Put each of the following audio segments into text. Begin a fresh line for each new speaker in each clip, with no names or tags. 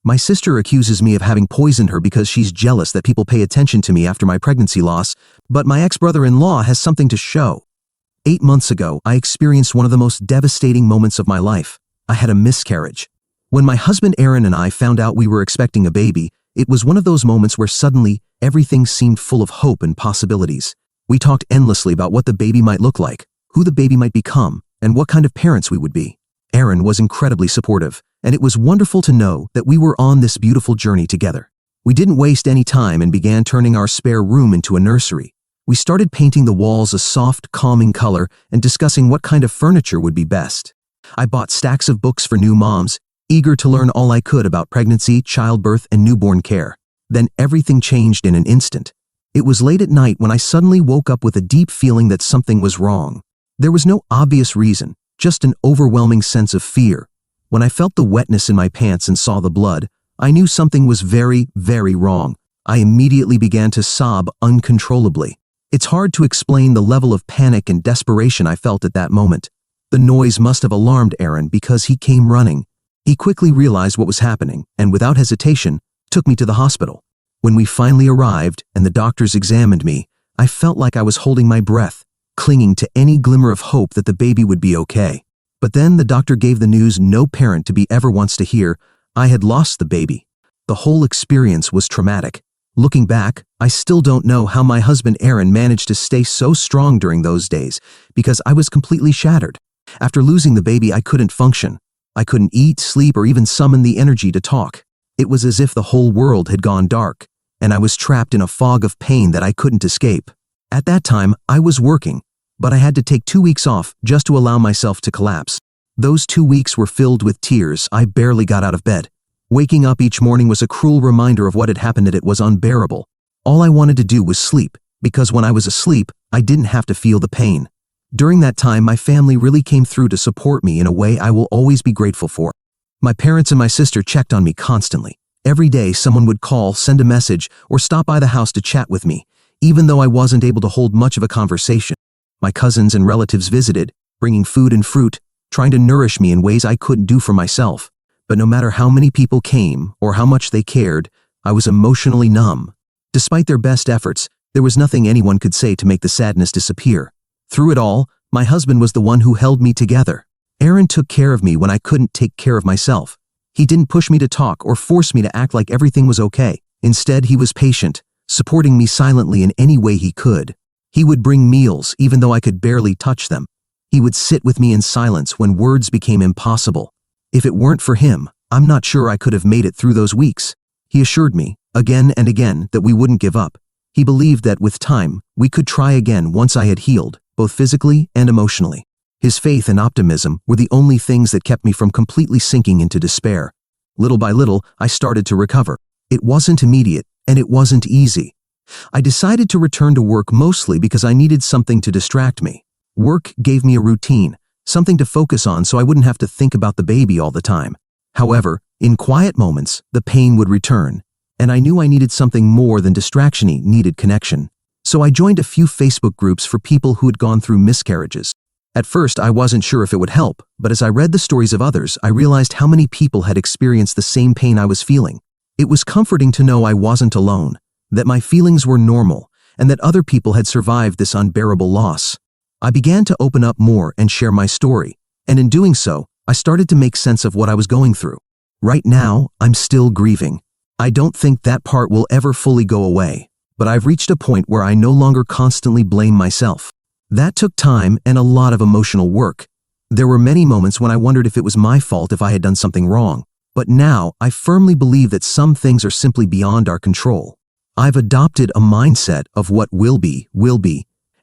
My sister accuses me of having poisoned her because she's jealous that people pay attention to me after my pregnancy loss, but my ex-brother-in-law has something to show. 8 months ago, I experienced one of the most devastating moments of my life. I had a miscarriage. When my husband Aaron and I found out we were expecting a baby, it was one of those moments where suddenly everything seemed full of hope and possibilities. We talked endlessly about what the baby might look like, who the baby might become, and what kind of parents we would be. Aaron was incredibly supportive, and it was wonderful to know that we were on this beautiful journey together. We didn't waste any time and began turning our spare room into a nursery. We started painting the walls a soft, calming color and discussing what kind of furniture would be best. I bought stacks of books for new moms, eager to learn all I could about pregnancy, childbirth, and newborn care. Then everything changed in an instant. It was late at night when I suddenly woke up with a deep feeling that something was wrong. There was no obvious reason, just an overwhelming sense of fear. When I felt the wetness in my pants and saw the blood, I knew something was very, very wrong. I immediately began to sob uncontrollably. It's hard to explain the level of panic and desperation I felt at that moment. The noise must have alarmed Aaron because he came running. He quickly realized what was happening and, without hesitation, took me to the hospital. When we finally arrived and the doctors examined me, I felt like I was holding my breath, clinging to any glimmer of hope that the baby would be okay. But then the doctor gave the news no parent to be ever wants to hear. I had lost the baby. The whole experience was traumatic. Looking back, I still don't know how my husband Aaron managed to stay so strong during those days, because I was completely shattered. After losing the baby, I couldn't function. I couldn't eat, sleep, or even summon the energy to talk. It was as if the whole world had gone dark, and I was trapped in a fog of pain that I couldn't escape. At that time, I was working, but I had to take 2 weeks off just to allow myself to collapse. Those 2 weeks were filled with tears. I barely got out of bed. Waking up each morning was a cruel reminder of what had happened, and it was unbearable. All I wanted to do was sleep, because when I was asleep, I didn't have to feel the pain. During that time, my family really came through to support me in a way I will always be grateful for. My parents and my sister checked on me constantly. Every day, someone would call, send a message, or stop by the house to chat with me, even though I wasn't able to hold much of a conversation. My cousins and relatives visited, bringing food and fruit, trying to nourish me in ways I couldn't do for myself. But no matter how many people came or how much they cared, I was emotionally numb. Despite their best efforts, there was nothing anyone could say to make the sadness disappear. Through it all, my husband was the one who held me together. Aaron took care of me when I couldn't take care of myself. He didn't push me to talk or force me to act like everything was okay. Instead, he was patient, supporting me silently in any way he could. He would bring meals even though I could barely touch them. He would sit with me in silence when words became impossible. If it weren't for him, I'm not sure I could have made it through those weeks. He assured me, again and again, that we wouldn't give up. He believed that with time, we could try again once I had healed, both physically and emotionally. His faith and optimism were the only things that kept me from completely sinking into despair. Little by little, I started to recover. It wasn't immediate, and it wasn't easy. I decided to return to work mostly because I needed something to distract me. Work gave me a routine, something to focus on so I wouldn't have to think about the baby all the time. However, in quiet moments, the pain would return, and I knew I needed something more than distraction. Needed connection. So I joined a few Facebook groups for people who had gone through miscarriages. At first, I wasn't sure if it would help, but as I read the stories of others, I realized how many people had experienced the same pain I was feeling. It was comforting to know I wasn't alone, that my feelings were normal, and that other people had survived this unbearable loss. I began to open up more and share my story, and in doing so, I started to make sense of what I was going through. Right now, I'm still grieving. I don't think that part will ever fully go away, but I've reached a point where I no longer constantly blame myself. That took time and a lot of emotional work. There were many moments when I wondered if it was my fault if I had done something wrong, but now I firmly believe that some things are simply beyond our control. I've adopted a mindset of what will be,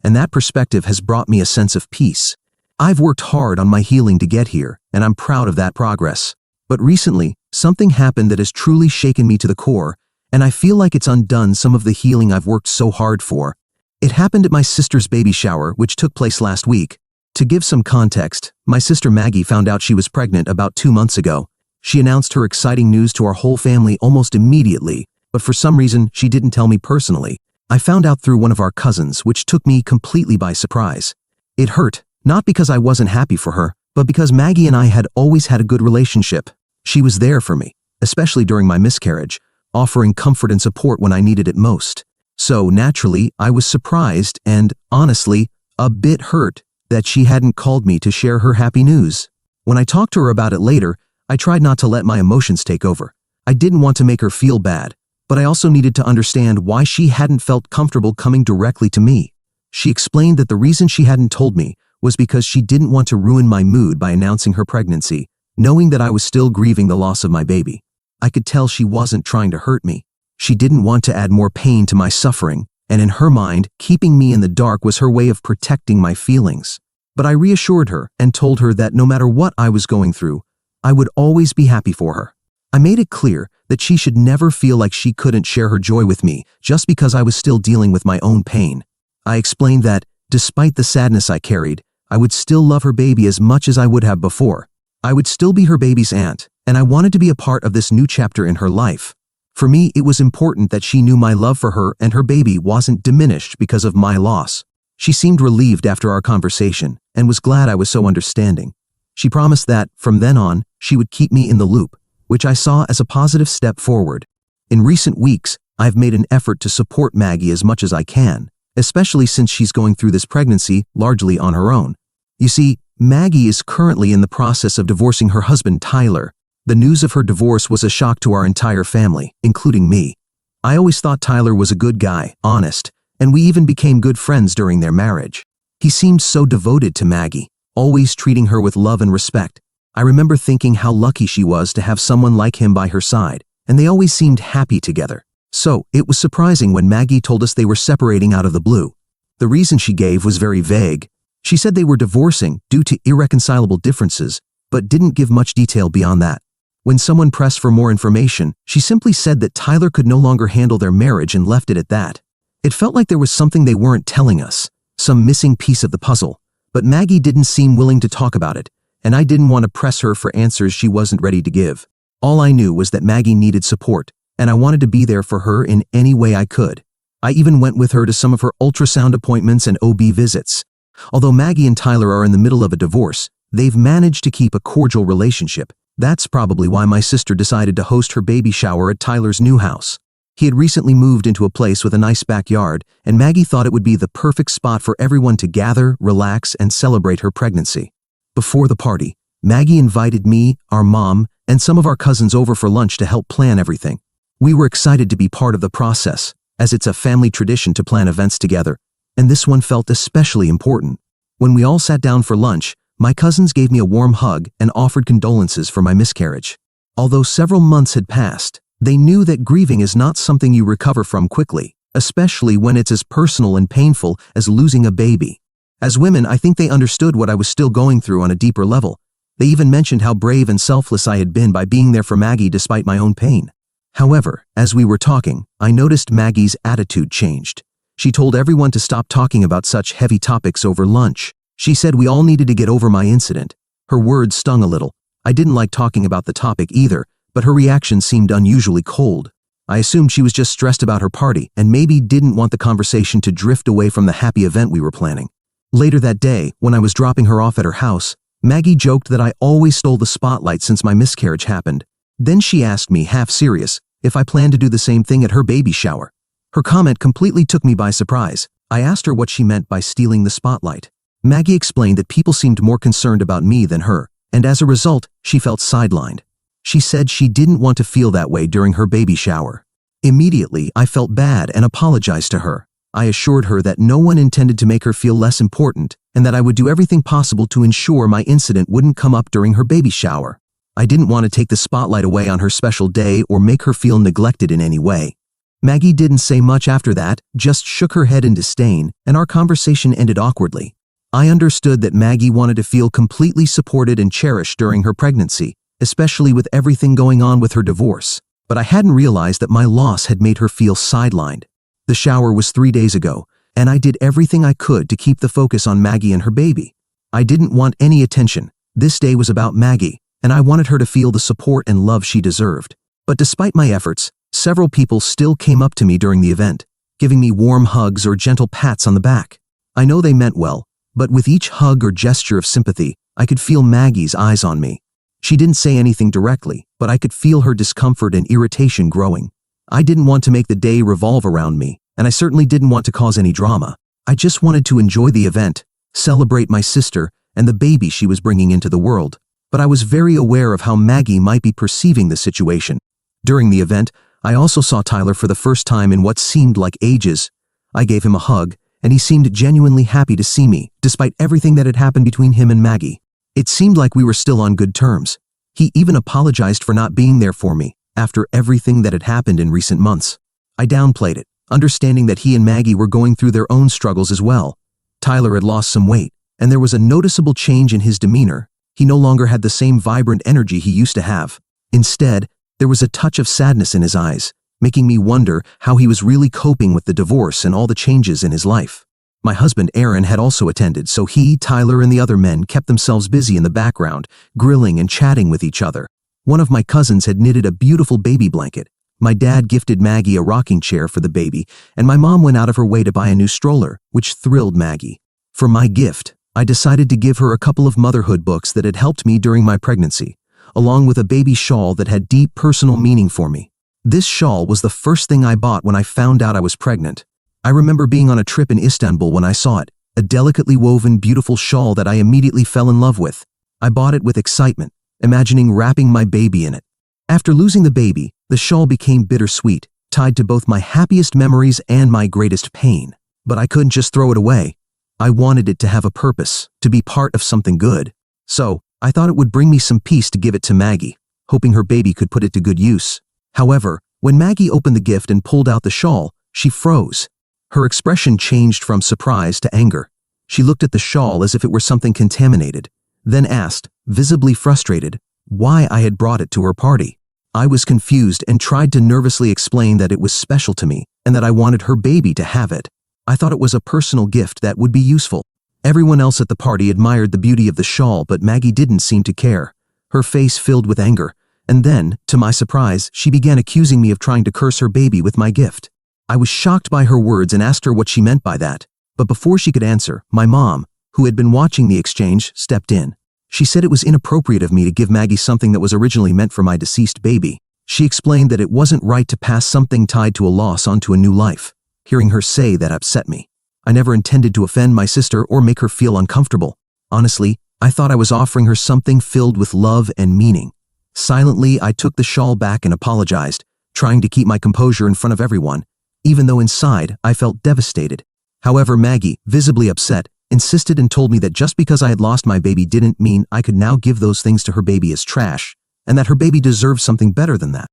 and that perspective has brought me a sense of peace. I've worked hard on my healing to get here, and I'm proud of that progress. But recently, something happened that has truly shaken me to the core, and I feel like it's undone some of the healing I've worked so hard for. It happened at my sister's baby shower, which took place last week. To give some context, my sister Maggie found out she was pregnant about 2 months ago. She announced her exciting news to our whole family almost immediately, but for some reason, she didn't tell me personally. I found out through one of our cousins, which took me completely by surprise. It hurt, not because I wasn't happy for her, but because Maggie and I had always had a good relationship. She was there for me, especially during my miscarriage, offering comfort and support when I needed it most. So naturally, I was surprised and, honestly, a bit hurt that she hadn't called me to share her happy news. When I talked to her about it later, I tried not to let my emotions take over. I didn't want to make her feel bad, but I also needed to understand why she hadn't felt comfortable coming directly to me. She explained that the reason she hadn't told me was because she didn't want to ruin my mood by announcing her pregnancy, knowing that I was still grieving the loss of my baby. I could tell she wasn't trying to hurt me. She didn't want to add more pain to my suffering, and in her mind, keeping me in the dark was her way of protecting my feelings. But I reassured her and told her that no matter what I was going through, I would always be happy for her. I made it clear that she should never feel like she couldn't share her joy with me just because I was still dealing with my own pain. I explained that, despite the sadness I carried, I would still love her baby as much as I would have before. I would still be her baby's aunt, and I wanted to be a part of this new chapter in her life. For me, it was important that she knew my love for her and her baby wasn't diminished because of my loss. She seemed relieved after our conversation and was glad I was so understanding. She promised that, from then on, she would keep me in the loop, which I saw as a positive step forward. In recent weeks, I've made an effort to support Maggie as much as I can, especially since she's going through this pregnancy largely on her own. You see, Maggie is currently in the process of divorcing her husband, Tyler. The news of her divorce was a shock to our entire family, including me. I always thought Tyler was a good guy, honest, and we even became good friends during their marriage. He seemed so devoted to Maggie, always treating her with love and respect. I remember thinking how lucky she was to have someone like him by her side, and they always seemed happy together. So, it was surprising when Maggie told us they were separating out of the blue. The reason she gave was very vague. She said they were divorcing due to irreconcilable differences, but didn't give much detail beyond that. When someone pressed for more information, she simply said that Tyler could no longer handle their marriage and left it at that. It felt like there was something they weren't telling us, some missing piece of the puzzle, but Maggie didn't seem willing to talk about it, and I didn't want to press her for answers she wasn't ready to give. All I knew was that Maggie needed support, and I wanted to be there for her in any way I could. I even went with her to some of her ultrasound appointments and OB visits. Although Maggie and Tyler are in the middle of a divorce, they've managed to keep a cordial relationship. That's probably why my sister decided to host her baby shower at Tyler's new house. He had recently moved into a place with a nice backyard, and Maggie thought it would be the perfect spot for everyone to gather, relax, and celebrate her pregnancy. Before the party, Maggie invited me, our mom, and some of our cousins over for lunch to help plan everything. We were excited to be part of the process, as it's a family tradition to plan events together, and this one felt especially important. When we all sat down for lunch, my cousins gave me a warm hug and offered condolences for my miscarriage. Although several months had passed, they knew that grieving is not something you recover from quickly, especially when it's as personal and painful as losing a baby. As women, I think they understood what I was still going through on a deeper level. They even mentioned how brave and selfless I had been by being there for Maggie despite my own pain. However, as we were talking, I noticed Maggie's attitude changed. She told everyone to stop talking about such heavy topics over lunch. She said we all needed to get over my incident. Her words stung a little. I didn't like talking about the topic either, but her reaction seemed unusually cold. I assumed she was just stressed about her party and maybe didn't want the conversation to drift away from the happy event we were planning. Later that day, when I was dropping her off at her house, Maggie joked that I always stole the spotlight since my miscarriage happened. Then she asked me, half serious, if I planned to do the same thing at her baby shower. Her comment completely took me by surprise. I asked her what she meant by stealing the spotlight. Maggie explained that people seemed more concerned about me than her, and as a result, she felt sidelined. She said she didn't want to feel that way during her baby shower. Immediately, I felt bad and apologized to her. I assured her that no one intended to make her feel less important, and that I would do everything possible to ensure my incident wouldn't come up during her baby shower. I didn't want to take the spotlight away on her special day or make her feel neglected in any way. Maggie didn't say much after that, just shook her head in disdain, and our conversation ended awkwardly. I understood that Maggie wanted to feel completely supported and cherished during her pregnancy, especially with everything going on with her divorce, but I hadn't realized that my loss had made her feel sidelined. The shower was 3 days ago, and I did everything I could to keep the focus on Maggie and her baby. I didn't want any attention. This day was about Maggie, and I wanted her to feel the support and love she deserved. But despite my efforts, several people still came up to me during the event, giving me warm hugs or gentle pats on the back. I know they meant well, but with each hug or gesture of sympathy, I could feel Maggie's eyes on me. She didn't say anything directly, but I could feel her discomfort and irritation growing. I didn't want to make the day revolve around me, and I certainly didn't want to cause any drama. I just wanted to enjoy the event, celebrate my sister, and the baby she was bringing into the world. But I was very aware of how Maggie might be perceiving the situation. During the event, I also saw Tyler for the first time in what seemed like ages. I gave him a hug, and he seemed genuinely happy to see me, despite everything that had happened between him and Maggie. It seemed like we were still on good terms. He even apologized for not being there for me, after everything that had happened in recent months. I downplayed it, understanding that he and Maggie were going through their own struggles as well. Tyler had lost some weight, and there was a noticeable change in his demeanor. He no longer had the same vibrant energy he used to have. Instead, there was a touch of sadness in his eyes, making me wonder how he was really coping with the divorce and all the changes in his life. My husband Aaron had also attended, so he, Tyler, and the other men kept themselves busy in the background, grilling and chatting with each other. One of my cousins had knitted a beautiful baby blanket. My dad gifted Maggie a rocking chair for the baby, and my mom went out of her way to buy a new stroller, which thrilled Maggie. For my gift, I decided to give her a couple of motherhood books that had helped me during my pregnancy, along with a baby shawl that had deep personal meaning for me. This shawl was the first thing I bought when I found out I was pregnant. I remember being on a trip in Istanbul when I saw it, a delicately woven, beautiful shawl that I immediately fell in love with. I bought it with excitement, imagining wrapping my baby in it. After losing the baby, the shawl became bittersweet, tied to both my happiest memories and my greatest pain. But I couldn't just throw it away. I wanted it to have a purpose, to be part of something good. So, I thought it would bring me some peace to give it to Maggie, hoping her baby could put it to good use. However, when Maggie opened the gift and pulled out the shawl, she froze. Her expression changed from surprise to anger. She looked at the shawl as if it were something contaminated, then asked, visibly frustrated, why I had brought it to her party. I was confused and tried to nervously explain that it was special to me and that I wanted her baby to have it. I thought it was a personal gift that would be useful. Everyone else at the party admired the beauty of the shawl, but Maggie didn't seem to care. Her face filled with anger, and then, to my surprise, she began accusing me of trying to curse her baby with my gift. I was shocked by her words and asked her what she meant by that. But before she could answer, my mom, who had been watching the exchange, stepped in. She said it was inappropriate of me to give Maggie something that was originally meant for my deceased baby. She explained that it wasn't right to pass something tied to a loss onto a new life. Hearing her say that upset me. I never intended to offend my sister or make her feel uncomfortable. Honestly, I thought I was offering her something filled with love and meaning. Silently, I took the shawl back and apologized, trying to keep my composure in front of everyone, even though inside I felt devastated. However, Maggie, visibly upset, insisted and told me that just because I had lost my baby didn't mean I could now give those things to her baby as trash, and that her baby deserved something better than that.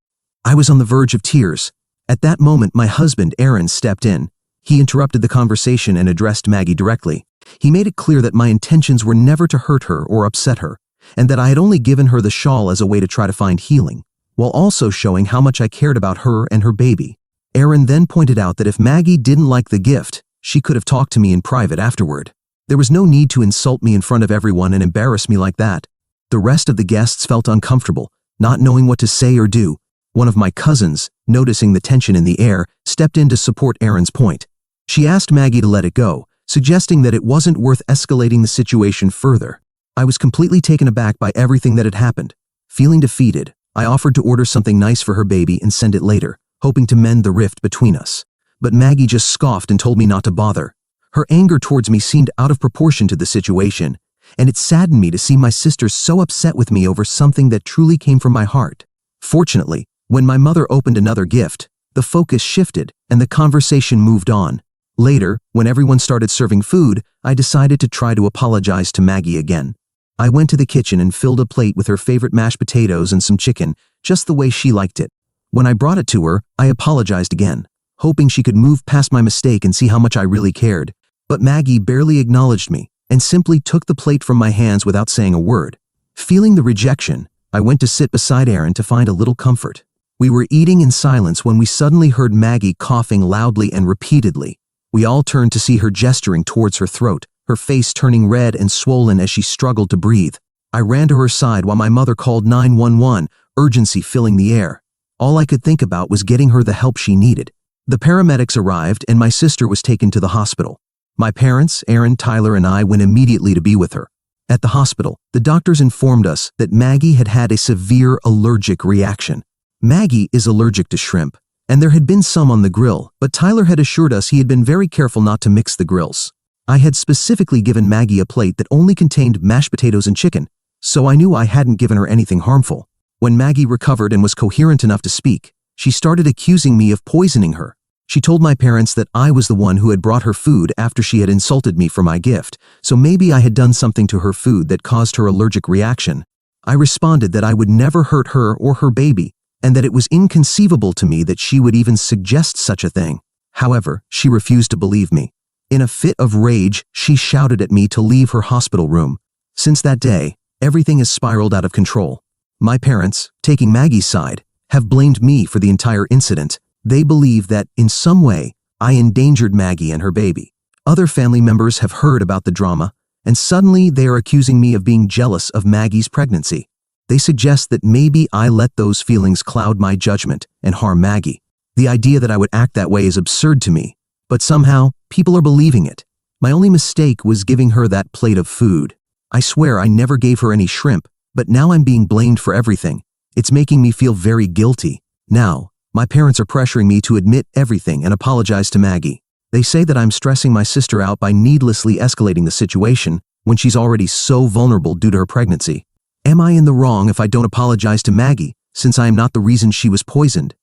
I was on the verge of tears. At that moment, my husband, Aaron, stepped in. He interrupted the conversation and addressed Maggie directly. He made it clear that my intentions were never to hurt her or upset her, and that I had only given her the shawl as a way to try to find healing, while also showing how much I cared about her and her baby. Aaron then pointed out that if Maggie didn't like the gift, she could have talked to me in private afterward. There was no need to insult me in front of everyone and embarrass me like that. The rest of the guests felt uncomfortable, not knowing what to say or do. One of my cousins, noticing the tension in the air, stepped in to support Aaron's point. She asked Maggie to let it go, suggesting that it wasn't worth escalating the situation further. I was completely taken aback by everything that had happened. Feeling defeated, I offered to order something nice for her baby and send it later, hoping to mend the rift between us. But Maggie just scoffed and told me not to bother. Her anger towards me seemed out of proportion to the situation, and it saddened me to see my sister so upset with me over something that truly came from my heart. Fortunately, when my mother opened another gift, the focus shifted and the conversation moved on. Later, when everyone started serving food, I decided to try to apologize to Maggie again. I went to the kitchen and filled a plate with her favorite mashed potatoes and some chicken, just the way she liked it. When I brought it to her, I apologized again, hoping she could move past my mistake and see how much I really cared. But Maggie barely acknowledged me and simply took the plate from my hands without saying a word. Feeling the rejection, I went to sit beside Aaron to find a little comfort. We were eating in silence when we suddenly heard Maggie coughing loudly and repeatedly. We all turned to see her gesturing towards her throat, her face turning red and swollen as she struggled to breathe. I ran to her side while my mother called 911, urgency filling the air. All I could think about was getting her the help she needed. The paramedics arrived and my sister was taken to the hospital. My parents, Aaron, Tyler, and I went immediately to be with her. At the hospital, the doctors informed us that Maggie had had a severe allergic reaction. Maggie is allergic to shrimp, and there had been some on the grill, but Tyler had assured us he had been very careful not to mix the grills. I had specifically given Maggie a plate that only contained mashed potatoes and chicken, so I knew I hadn't given her anything harmful. When Maggie recovered and was coherent enough to speak, she started accusing me of poisoning her. She told my parents that I was the one who had brought her food after she had insulted me for my gift, so maybe I had done something to her food that caused her allergic reaction. I responded that I would never hurt her or her baby, and that it was inconceivable to me that she would even suggest such a thing. However, she refused to believe me. In a fit of rage, she shouted at me to leave her hospital room. Since that day, everything has spiraled out of control. My parents, taking Maggie's side, have blamed me for the entire incident. They believe that, in some way, I endangered Maggie and her baby. Other family members have heard about the drama, and suddenly they are accusing me of being jealous of Maggie's pregnancy. They suggest that maybe I let those feelings cloud my judgment and harm Maggie. The idea that I would act that way is absurd to me, but somehow, people are believing it. My only mistake was giving her that plate of food. I swear I never gave her any shrimp, but now I'm being blamed for everything. It's making me feel very guilty. Now, my parents are pressuring me to admit everything and apologize to Maggie. They say that I'm stressing my sister out by needlessly escalating the situation when she's already so vulnerable due to her pregnancy. Am I in the wrong if I don't apologize to Maggie, since I am not the reason she was poisoned?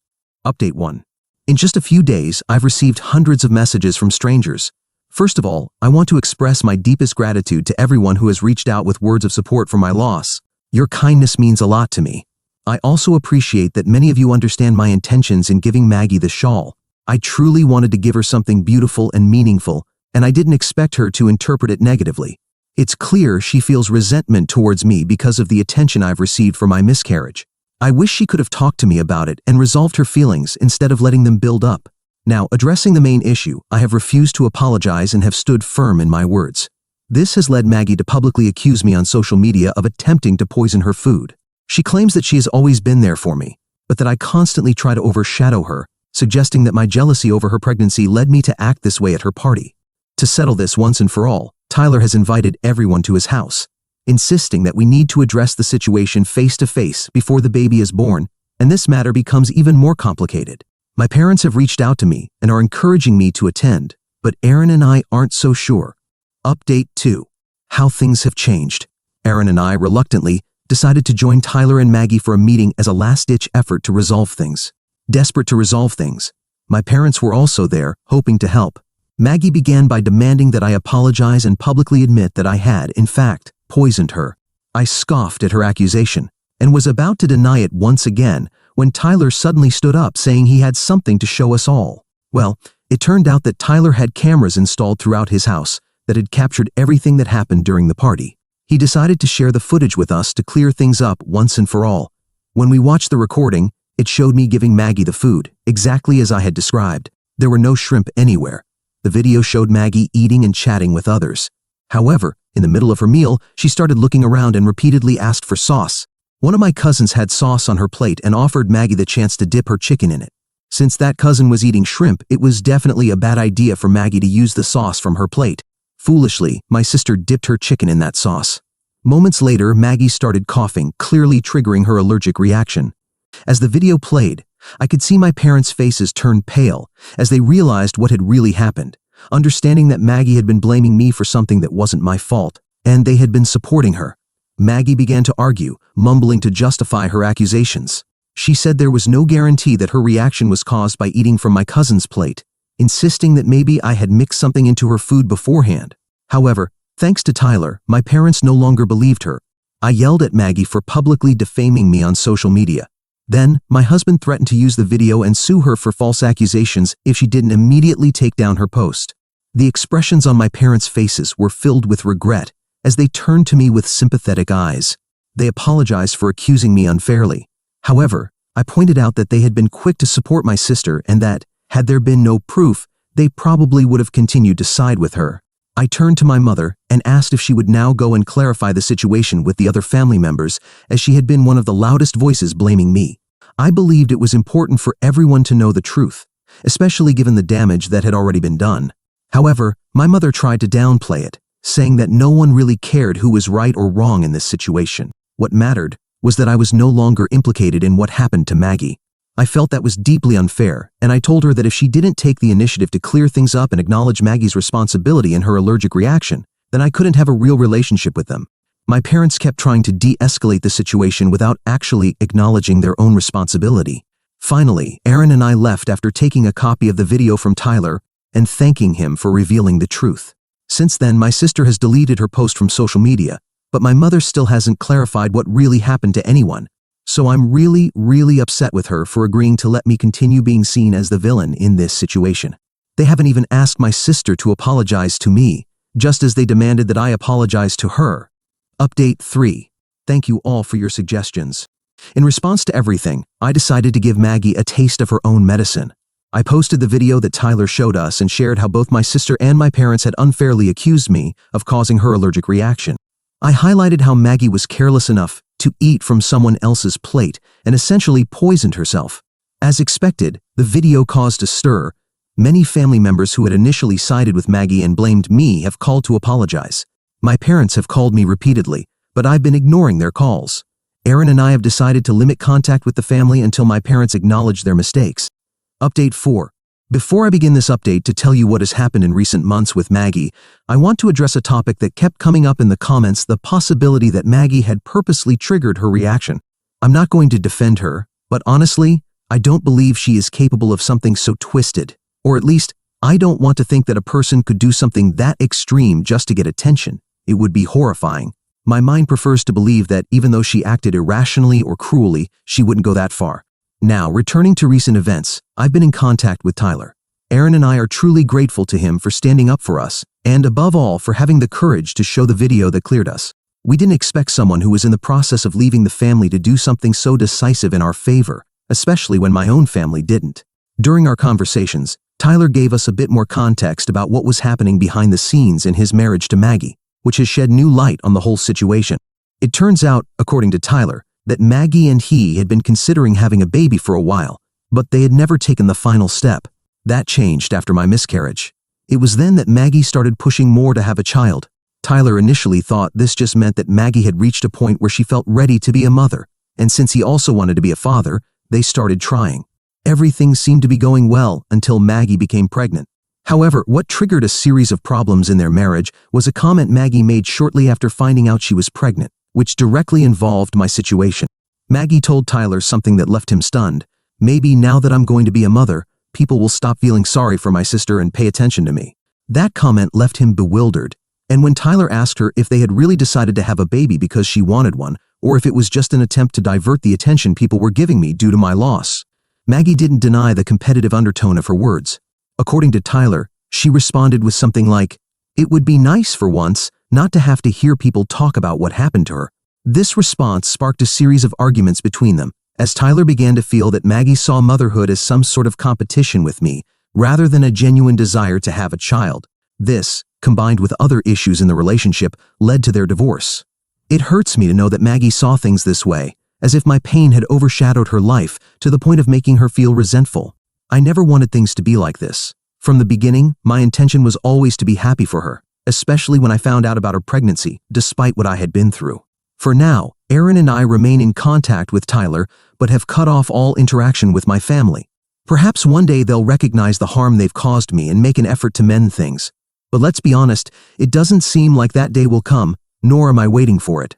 Update 1. In just a few days, I've received hundreds of messages from strangers. First of all, I want to express my deepest gratitude to everyone who has reached out with words of support for my loss. Your kindness means a lot to me. I also appreciate that many of you understand my intentions in giving Maggie the shawl. I truly wanted to give her something beautiful and meaningful, and I didn't expect her to interpret it negatively. It's clear she feels resentment towards me because of the attention I've received for my miscarriage. I wish she could have talked to me about it and resolved her feelings instead of letting them build up. Now, addressing the main issue, I have refused to apologize and have stood firm in my words. This has led Maggie to publicly accuse me on social media of attempting to poison her food. She claims that she has always been there for me, but that I constantly try to overshadow her, suggesting that my jealousy over her pregnancy led me to act this way at her party. To settle this once and for all, Tyler has invited everyone to his house, insisting that we need to address the situation face to face before the baby is born, and this matter becomes even more complicated. My parents have reached out to me and are encouraging me to attend, but Aaron and I aren't so sure. Update 2. How things have changed. Aaron and I reluctantly decided to join Tyler and Maggie for a meeting as a last-ditch effort to resolve things. Desperate to resolve things, my parents were also there, hoping to help. Maggie began by demanding that I apologize and publicly admit that I had, in fact, poisoned her. I scoffed at her accusation and was about to deny it once again when Tyler suddenly stood up saying he had something to show us all. Well, it turned out that Tyler had cameras installed throughout his house that had captured everything that happened during the party. He decided to share the footage with us to clear things up once and for all. When we watched the recording, it showed me giving Maggie the food, exactly as I had described. There were no shrimp anywhere. The video showed Maggie eating and chatting with others. However, in the middle of her meal, she started looking around and repeatedly asked for sauce. One of my cousins had sauce on her plate and offered Maggie the chance to dip her chicken in it. Since that cousin was eating shrimp, it was definitely a bad idea for Maggie to use the sauce from her plate. Foolishly, my sister dipped her chicken in that sauce. Moments later, Maggie started coughing, clearly triggering her allergic reaction. As the video played, I could see my parents' faces turn pale as they realized what had really happened, understanding that Maggie had been blaming me for something that wasn't my fault, and they had been supporting her. Maggie began to argue, mumbling to justify her accusations. She said there was no guarantee that her reaction was caused by eating from my cousin's plate, insisting that maybe I had mixed something into her food beforehand. However, thanks to Tyler, my parents no longer believed her. I yelled at Maggie for publicly defaming me on social media. Then, my husband threatened to use the video and sue her for false accusations if she didn't immediately take down her post. The expressions on my parents' faces were filled with regret as they turned to me with sympathetic eyes. They apologized for accusing me unfairly. However, I pointed out that they had been quick to support my sister and that, had there been no proof, they probably would have continued to side with her. I turned to my mother and asked if she would now go and clarify the situation with the other family members, as she had been one of the loudest voices blaming me. I believed it was important for everyone to know the truth, especially given the damage that had already been done. However, my mother tried to downplay it, saying that no one really cared who was right or wrong in this situation. What mattered was that I was no longer implicated in what happened to Maggie. I felt that was deeply unfair, and I told her that if she didn't take the initiative to clear things up and acknowledge Maggie's responsibility in her allergic reaction, then I couldn't have a real relationship with them. My parents kept trying to de-escalate the situation without actually acknowledging their own responsibility. Finally, Aaron and I left after taking a copy of the video from Tyler and thanking him for revealing the truth. Since then, my sister has deleted her post from social media, but my mother still hasn't clarified what really happened to anyone. So I'm really upset with her for agreeing to let me continue being seen as the villain in this situation. They haven't even asked my sister to apologize to me, just as they demanded that I apologize to her. Update 3. Thank you all for your suggestions. In response to everything, I decided to give Maggie a taste of her own medicine. I posted the video that Tyler showed us and shared how both my sister and my parents had unfairly accused me of causing her allergic reaction. I highlighted how Maggie was careless enough to eat from someone else's plate and essentially poisoned herself. As expected, the video caused a stir. Many family members who had initially sided with Maggie and blamed me have called to apologize. My parents have called me repeatedly, but I've been ignoring their calls. Aaron and I have decided to limit contact with the family until my parents acknowledge their mistakes. Update 4. Before I begin this update to tell you what has happened in recent months with Maggie, I want to address a topic that kept coming up in the comments: the possibility that Maggie had purposely triggered her reaction. I'm not going to defend her, but honestly, I don't believe she is capable of something so twisted. Or at least, I don't want to think that a person could do something that extreme just to get attention. It would be horrifying. My mind prefers to believe that even though she acted irrationally or cruelly, she wouldn't go that far. Now, returning to recent events, I've been in contact with Tyler. Aaron and I are truly grateful to him for standing up for us, and above all, for having the courage to show the video that cleared us. We didn't expect someone who was in the process of leaving the family to do something so decisive in our favor, especially when my own family didn't. During our conversations, Tyler gave us a bit more context about what was happening behind the scenes in his marriage to Maggie, which has shed new light on the whole situation. It turns out, according to Tyler, that Maggie and he had been considering having a baby for a while, but they had never taken the final step. That changed after my miscarriage. It was then that Maggie started pushing more to have a child. Tyler initially thought this just meant that Maggie had reached a point where she felt ready to be a mother, and since he also wanted to be a father, they started trying. Everything seemed to be going well until Maggie became pregnant. However, what triggered a series of problems in their marriage was a comment Maggie made shortly after finding out she was pregnant, which directly involved my situation. Maggie told Tyler something that left him stunned. "Maybe now that I'm going to be a mother, people will stop feeling sorry for my sister and pay attention to me." That comment left him bewildered, and when Tyler asked her if they had really decided to have a baby because she wanted one, or if it was just an attempt to divert the attention people were giving me due to my loss, Maggie didn't deny the competitive undertone of her words. According to Tyler, she responded with something like, "It would be nice for once not to have to hear people talk about what happened to her." This response sparked a series of arguments between them, as Tyler began to feel that Maggie saw motherhood as some sort of competition with me, rather than a genuine desire to have a child. This, combined with other issues in the relationship, led to their divorce. It hurts me to know that Maggie saw things this way, as if my pain had overshadowed her life to the point of making her feel resentful. I never wanted things to be like this. From the beginning, my intention was always to be happy for her, especially when I found out about her pregnancy, despite what I had been through. For now, Aaron and I remain in contact with Tyler, but have cut off all interaction with my family. Perhaps one day they'll recognize the harm they've caused me and make an effort to mend things. But let's be honest, it doesn't seem like that day will come, nor am I waiting for it.